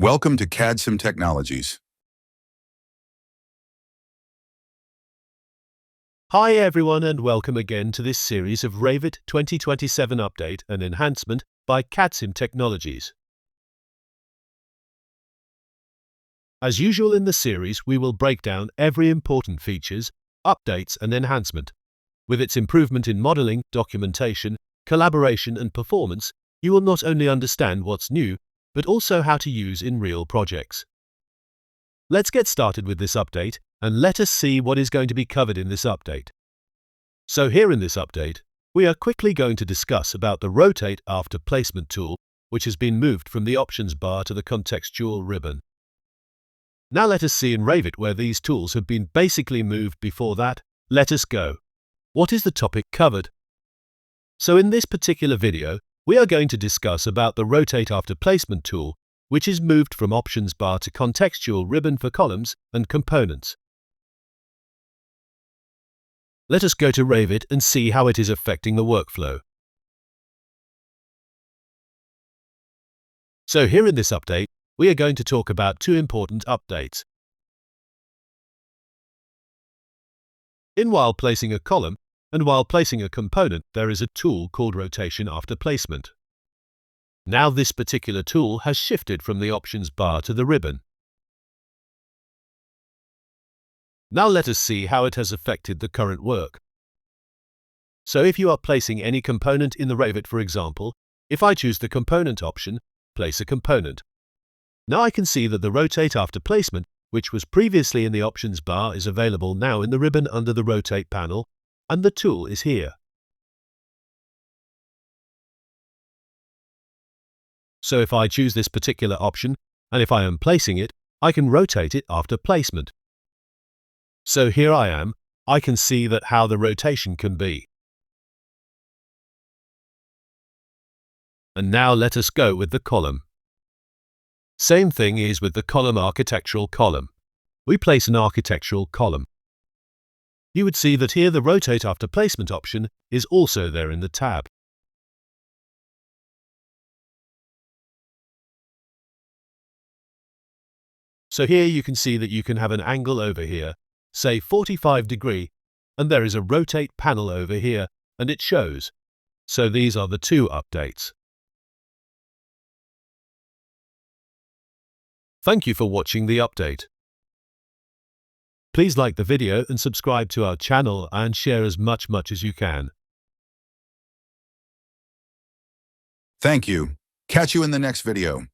Welcome to CADCIM Technologies. Hi everyone and welcome again to this series of Revit 2027 Update and Enhancement by CADCIM Technologies. As usual in the series, we will break down every important features, updates and enhancement. With its improvement in modeling, documentation, collaboration and performance, you will not only understand what's new, but also how to use in real projects. Let's get started with this update and let us see what is going to be covered in this update. So here in this update, we are quickly going to discuss about the Rotate After Placement tool, which has been moved from the options bar to the contextual ribbon. Now let us see in Revit where these tools have been basically moved before that. Let us go. What is the topic covered? So in this particular video, we are going to discuss about the Rotate After Placement tool, which is moved from options bar to contextual ribbon for columns and components. Let us go to Revit and see how it is affecting the workflow. So here in this update, we are going to talk about two important updates. While placing a column and while placing a component, there is a tool called Rotation After Placement. Now this particular tool has shifted from the options bar to the ribbon. Now let us see how it has affected the current work. So if you are placing any component in the Revit, for example, if I choose the component option, place a component. Now I can see that the Rotate After Placement, which was previously in the options bar, is available now in the ribbon under the Rotate panel, and the tool is here. So if I choose this particular option, and if I am placing it, I can rotate it after placement. So here I am, I can see that how the rotation can be. And now let us go with the column. Same thing is with the column architectural column. We place an architectural column. You would see that here the Rotate After Placement option is also there in the tab. So here you can see that you can have an angle over here, say 45 degree, and there is a rotate panel over here, and it shows. So these are the two updates. Thank you for watching the update. Please like the video and subscribe to our channel and share as much as you can. Thank you. Catch you in the next video.